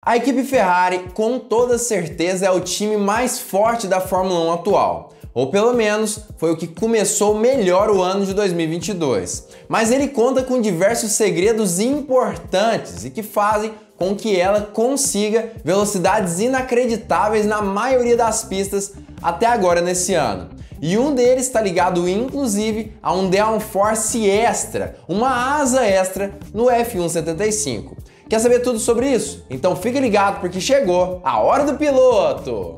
A equipe Ferrari, com toda certeza, é o time mais forte da Fórmula 1 atual. Ou pelo menos, foi o que começou melhor o ano de 2022. Mas ele conta com diversos segredos importantes e que fazem com que ela consiga velocidades inacreditáveis na maioria das pistas até agora nesse ano. E um deles está ligado inclusive a um downforce extra, uma asa extra no F175. Quer saber tudo sobre isso? Então fique ligado porque chegou a hora do piloto!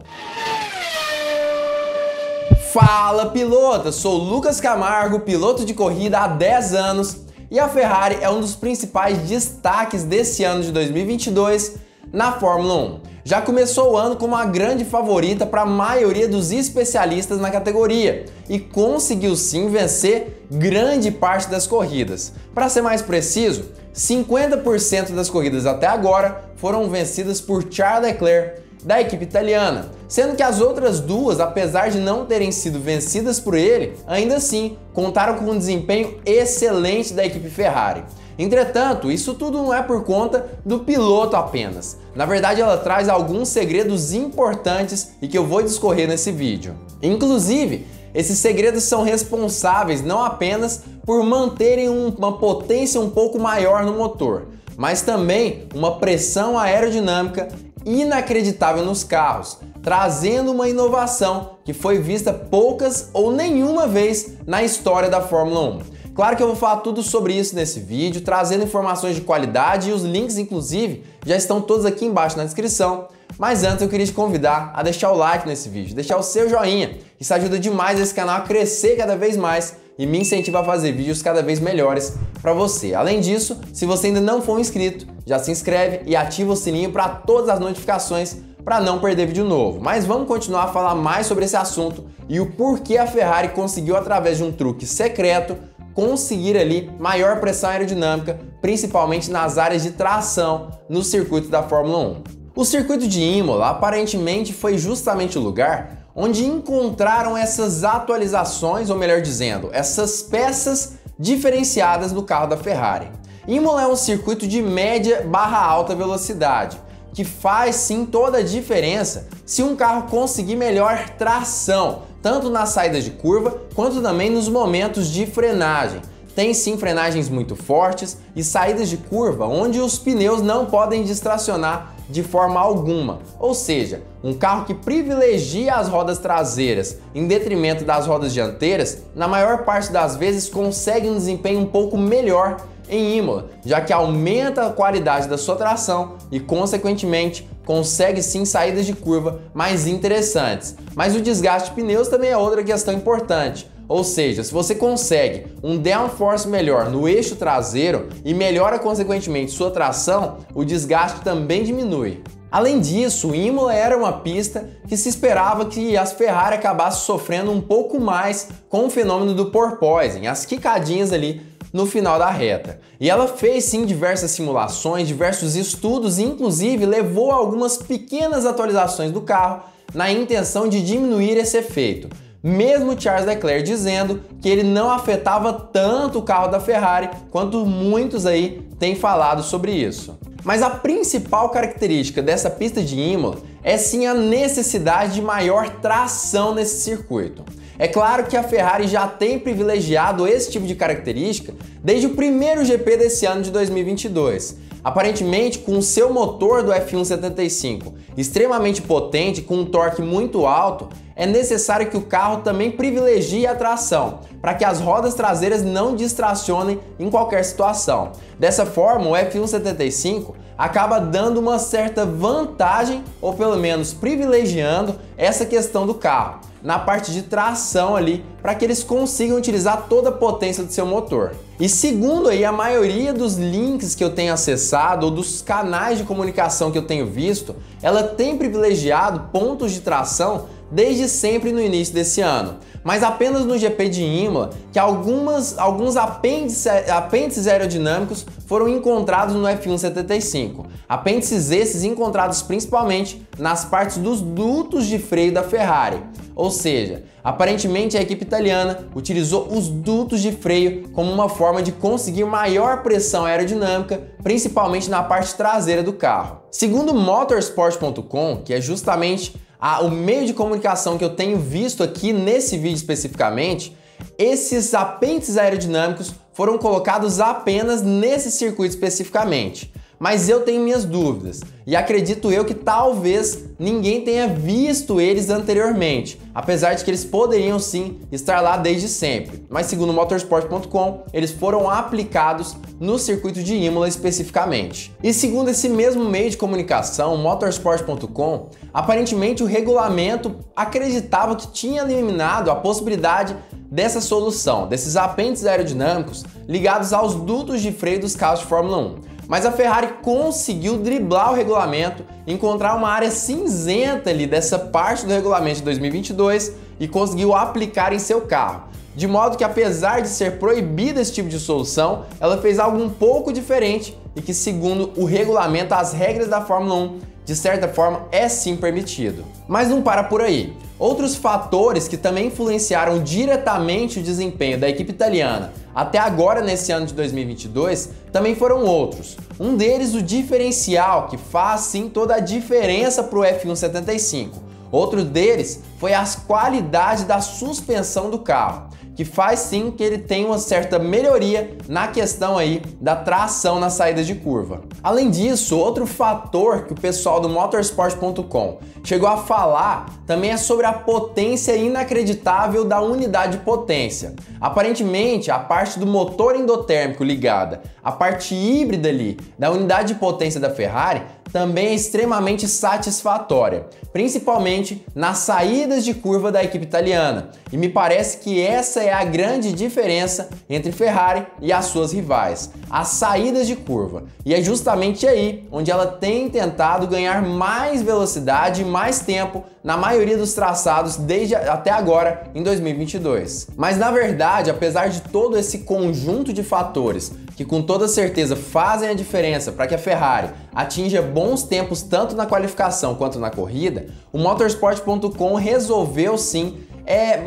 Fala piloto, sou Lucas Camargo, piloto de corrida há 10 anos e a Ferrari é um dos principais destaques desse ano de 2022 na Fórmula 1. Já começou o ano como uma grande favorita para a maioria dos especialistas na categoria e conseguiu sim vencer grande parte das corridas. Para ser mais preciso, 50% das corridas até agora foram vencidas por Charles Leclerc, da equipe italiana, sendo que as outras duas, apesar de não terem sido vencidas por ele, ainda assim contaram com um desempenho excelente da equipe Ferrari. Entretanto, isso tudo não é por conta do piloto apenas. Na verdade, ela traz alguns segredos importantes e que eu vou discorrer nesse vídeo. Inclusive, esses segredos são responsáveis não apenas por manterem uma potência um pouco maior no motor, mas também uma pressão aerodinâmica inacreditável nos carros, trazendo uma inovação que foi vista poucas ou nenhuma vez na história da Fórmula 1. Claro que eu vou falar tudo sobre isso nesse vídeo, trazendo informações de qualidade e os links, inclusive, já estão todos aqui embaixo na descrição. Mas antes eu queria te convidar a deixar o like nesse vídeo, deixar o seu joinha. Isso ajuda demais esse canal a crescer cada vez mais e me incentiva a fazer vídeos cada vez melhores para você. Além disso, se você ainda não for inscrito, já se inscreve e ativa o sininho para todas as notificações para não perder vídeo novo. Mas vamos continuar a falar mais sobre esse assunto e o porquê a Ferrari conseguiu, através de um truque secreto, conseguir ali maior pressão aerodinâmica, principalmente nas áreas de tração no circuito da Fórmula 1. O circuito de Imola aparentemente foi justamente o lugar onde encontraram essas atualizações, ou melhor dizendo, essas peças diferenciadas do carro da Ferrari. Imola é um circuito de média barra alta velocidade, que faz sim toda a diferença se um carro conseguir melhor tração, tanto nas saídas de curva quanto também nos momentos de frenagem. Tem sim frenagens muito fortes e saídas de curva onde os pneus não podem distracionar de forma alguma, ou seja, um carro que privilegia as rodas traseiras em detrimento das rodas dianteiras, na maior parte das vezes consegue um desempenho um pouco melhor em Imola, já que aumenta a qualidade da sua tração e, consequentemente, consegue sim saídas de curva mais interessantes. Mas o desgaste de pneus também é outra questão importante. Ou seja, se você consegue um downforce melhor no eixo traseiro e melhora consequentemente sua tração, o desgaste também diminui. Além disso, Imola era uma pista que se esperava que as Ferrari acabassem sofrendo um pouco mais com o fenômeno do porpoising, as quicadinhas ali no final da reta. E ela fez sim diversas simulações, diversos estudos e inclusive levou a algumas pequenas atualizações do carro na intenção de diminuir esse efeito. Mesmo Charles Leclerc dizendo que ele não afetava tanto o carro da Ferrari quanto muitos aí têm falado sobre isso. Mas a principal característica dessa pista de Imola é sim a necessidade de maior tração nesse circuito. É claro que a Ferrari já tem privilegiado esse tipo de característica desde o primeiro GP desse ano de 2022. Aparentemente, com o seu motor do F175 extremamente potente, com um torque muito alto, é necessário que o carro também privilegie a tração, para que as rodas traseiras não distracionem em qualquer situação. Dessa forma, o F175 acaba dando uma certa vantagem, ou pelo menos privilegiando essa questão do carro, na parte de tração ali, para que eles consigam utilizar toda a potência do seu motor. E segundo aí a maioria dos links que eu tenho acessado ou dos canais de comunicação que eu tenho visto, ela tem privilegiado pontos de tração desde sempre no início desse ano. Mas apenas no GP de Imola que alguns apêndices aerodinâmicos foram encontrados no F175. Apêndices esses encontrados principalmente nas partes dos dutos de freio da Ferrari. Ou seja, aparentemente a equipe italiana utilizou os dutos de freio como uma forma de conseguir maior pressão aerodinâmica, principalmente na parte traseira do carro. Segundo Motorsport.com, que é justamente o meio de comunicação que eu tenho visto aqui nesse vídeo especificamente, esses apêndices aerodinâmicos foram colocados apenas nesse circuito especificamente. Mas eu tenho minhas dúvidas e acredito eu que talvez ninguém tenha visto eles anteriormente, apesar de que eles poderiam sim estar lá desde sempre. Mas segundo Motorsport.com, eles foram aplicados no circuito de Imola especificamente. E segundo esse mesmo meio de comunicação, Motorsport.com, aparentemente o regulamento acreditava que tinha eliminado a possibilidade dessa solução, desses apêndices aerodinâmicos ligados aos dutos de freio dos carros de Fórmula 1. Mas a Ferrari conseguiu driblar o regulamento, encontrar uma área cinzenta ali dessa parte do regulamento de 2022 e conseguiu aplicar em seu carro. De modo que, apesar de ser proibida esse tipo de solução, ela fez algo um pouco diferente e que, segundo o regulamento, as regras da Fórmula 1, de certa forma, é sim permitido. Mas não para por aí. Outros fatores que também influenciaram diretamente o desempenho da equipe italiana até agora nesse ano de 2022 também foram outros. Um deles, o diferencial, que faz sim toda a diferença para o F175. Outro deles foi as qualidades da suspensão do carro, que faz sim que ele tenha uma certa melhoria na questão aí da tração nas saídas de curva. Além disso, outro fator que o pessoal do Motorsport.com chegou a falar também é sobre a potência inacreditável da unidade de potência. Aparentemente, a parte do motor endotérmico ligada à parte híbrida ali da unidade de potência da Ferrari também é extremamente satisfatória, principalmente nas saídas de curva da equipe italiana. E me parece que essa é a grande diferença entre Ferrari e as suas rivais, as saídas de curva. E é justamente aí onde ela tem tentado ganhar mais velocidade e mais tempo na maioria dos traçados desde até agora em 2022. Mas na verdade, apesar de todo esse conjunto de fatores que com toda certeza fazem a diferença para que a Ferrari atinja bons tempos tanto na qualificação quanto na corrida, o Motorsport.com resolveu sim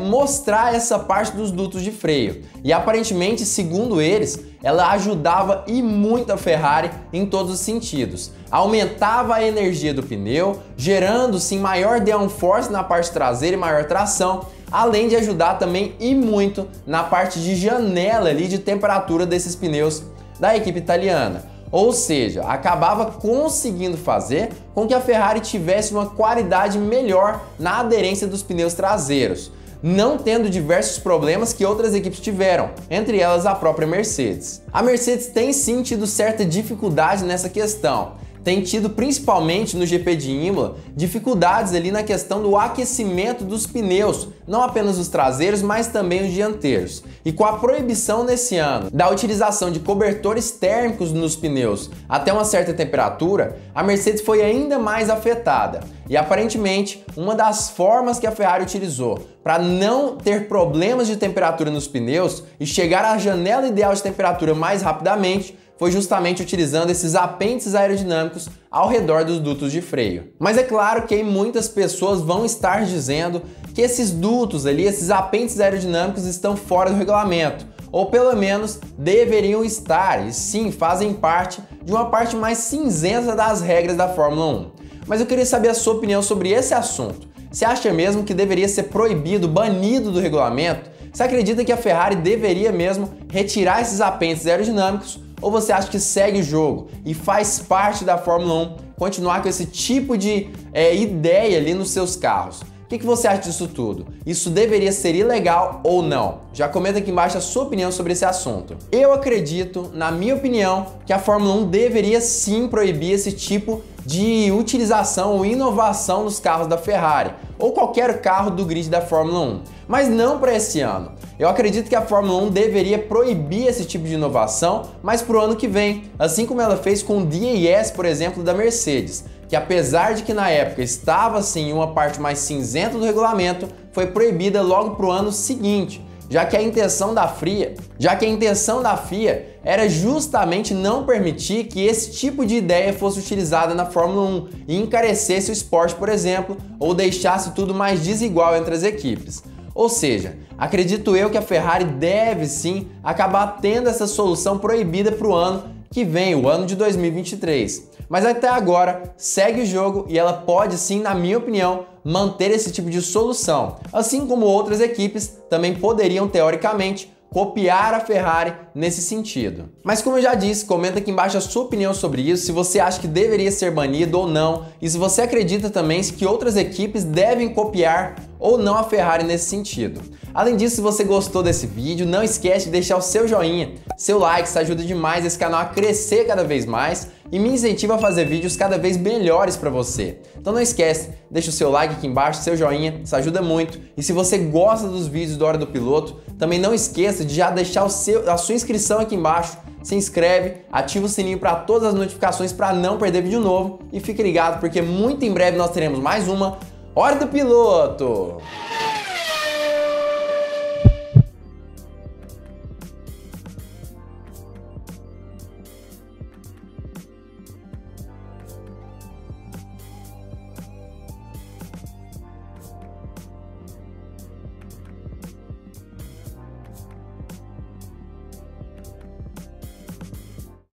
mostrar essa parte dos dutos de freio. E aparentemente, segundo eles, ela ajudava e muito a Ferrari em todos os sentidos. Aumentava a energia do pneu, gerando sim maior downforce na parte traseira e maior tração, além de ajudar também e muito na parte de janela ali de temperatura desses pneus da equipe italiana. Ou seja, acabava conseguindo fazer com que a Ferrari tivesse uma qualidade melhor na aderência dos pneus traseiros, não tendo diversos problemas que outras equipes tiveram, entre elas a própria Mercedes. A Mercedes tem sim tido certa dificuldade nessa questão. Tem tido, principalmente no GP de Imola, dificuldades ali na questão do aquecimento dos pneus, não apenas os traseiros, mas também os dianteiros. E com a proibição nesse ano da utilização de cobertores térmicos nos pneus até uma certa temperatura, a Mercedes foi ainda mais afetada. E aparentemente, uma das formas que a Ferrari utilizou para não ter problemas de temperatura nos pneus e chegar à janela ideal de temperatura mais rapidamente foi justamente utilizando esses apêndices aerodinâmicos ao redor dos dutos de freio. Mas é claro que aí muitas pessoas vão estar dizendo que esses dutos ali, esses apêndices aerodinâmicos estão fora do regulamento, ou pelo menos deveriam estar, e sim, fazem parte de uma parte mais cinzenta das regras da Fórmula 1. Mas eu queria saber a sua opinião sobre esse assunto. Você acha mesmo que deveria ser proibido, banido do regulamento? Você acredita que a Ferrari deveria mesmo retirar esses apêndices aerodinâmicos? Ou você acha que segue o jogo e faz parte da Fórmula 1 continuar com esse tipo de ideia ali nos seus carros? O que você acha disso tudo? Isso deveria ser ilegal ou não? Já comenta aqui embaixo a sua opinião sobre esse assunto. Eu acredito, na minha opinião, que a Fórmula 1 deveria sim proibir esse tipo de utilização ou inovação nos carros da Ferrari ou qualquer carro do grid da Fórmula 1, mas não para esse ano. Eu acredito que a Fórmula 1 deveria proibir esse tipo de inovação, mas para o ano que vem, assim como ela fez com o DAS, por exemplo, da Mercedes, que apesar de que na época estava sim em uma parte mais cinzenta do regulamento, foi proibida logo para o ano seguinte. já que a intenção da FIA era justamente não permitir que esse tipo de ideia fosse utilizada na Fórmula 1 e encarecesse o esporte, por exemplo, ou deixasse tudo mais desigual entre as equipes. Ou seja, acredito eu que a Ferrari deve sim acabar tendo essa solução proibida para o ano que vem, o ano de 2023. Mas até agora, segue o jogo e ela pode sim, na minha opinião, manter esse tipo de solução. Assim como outras equipes também poderiam, teoricamente, copiar a Ferrari nesse sentido. Mas como eu já disse, comenta aqui embaixo a sua opinião sobre isso, se você acha que deveria ser banido ou não, e se você acredita também que outras equipes devem copiar ou não a Ferrari nesse sentido. Além disso, se você gostou desse vídeo, não esquece de deixar o seu joinha, seu like, isso ajuda demais esse canal a crescer cada vez mais e me incentiva a fazer vídeos cada vez melhores para você. Então não esquece, deixa o seu like aqui embaixo, seu joinha, isso ajuda muito. E se você gosta dos vídeos do Hora do Piloto, também não esqueça de já deixar a sua inscrição aqui embaixo, se inscreve, ativa o sininho para todas as notificações para não perder vídeo novo e fique ligado porque muito em breve nós teremos mais uma Hora do Piloto!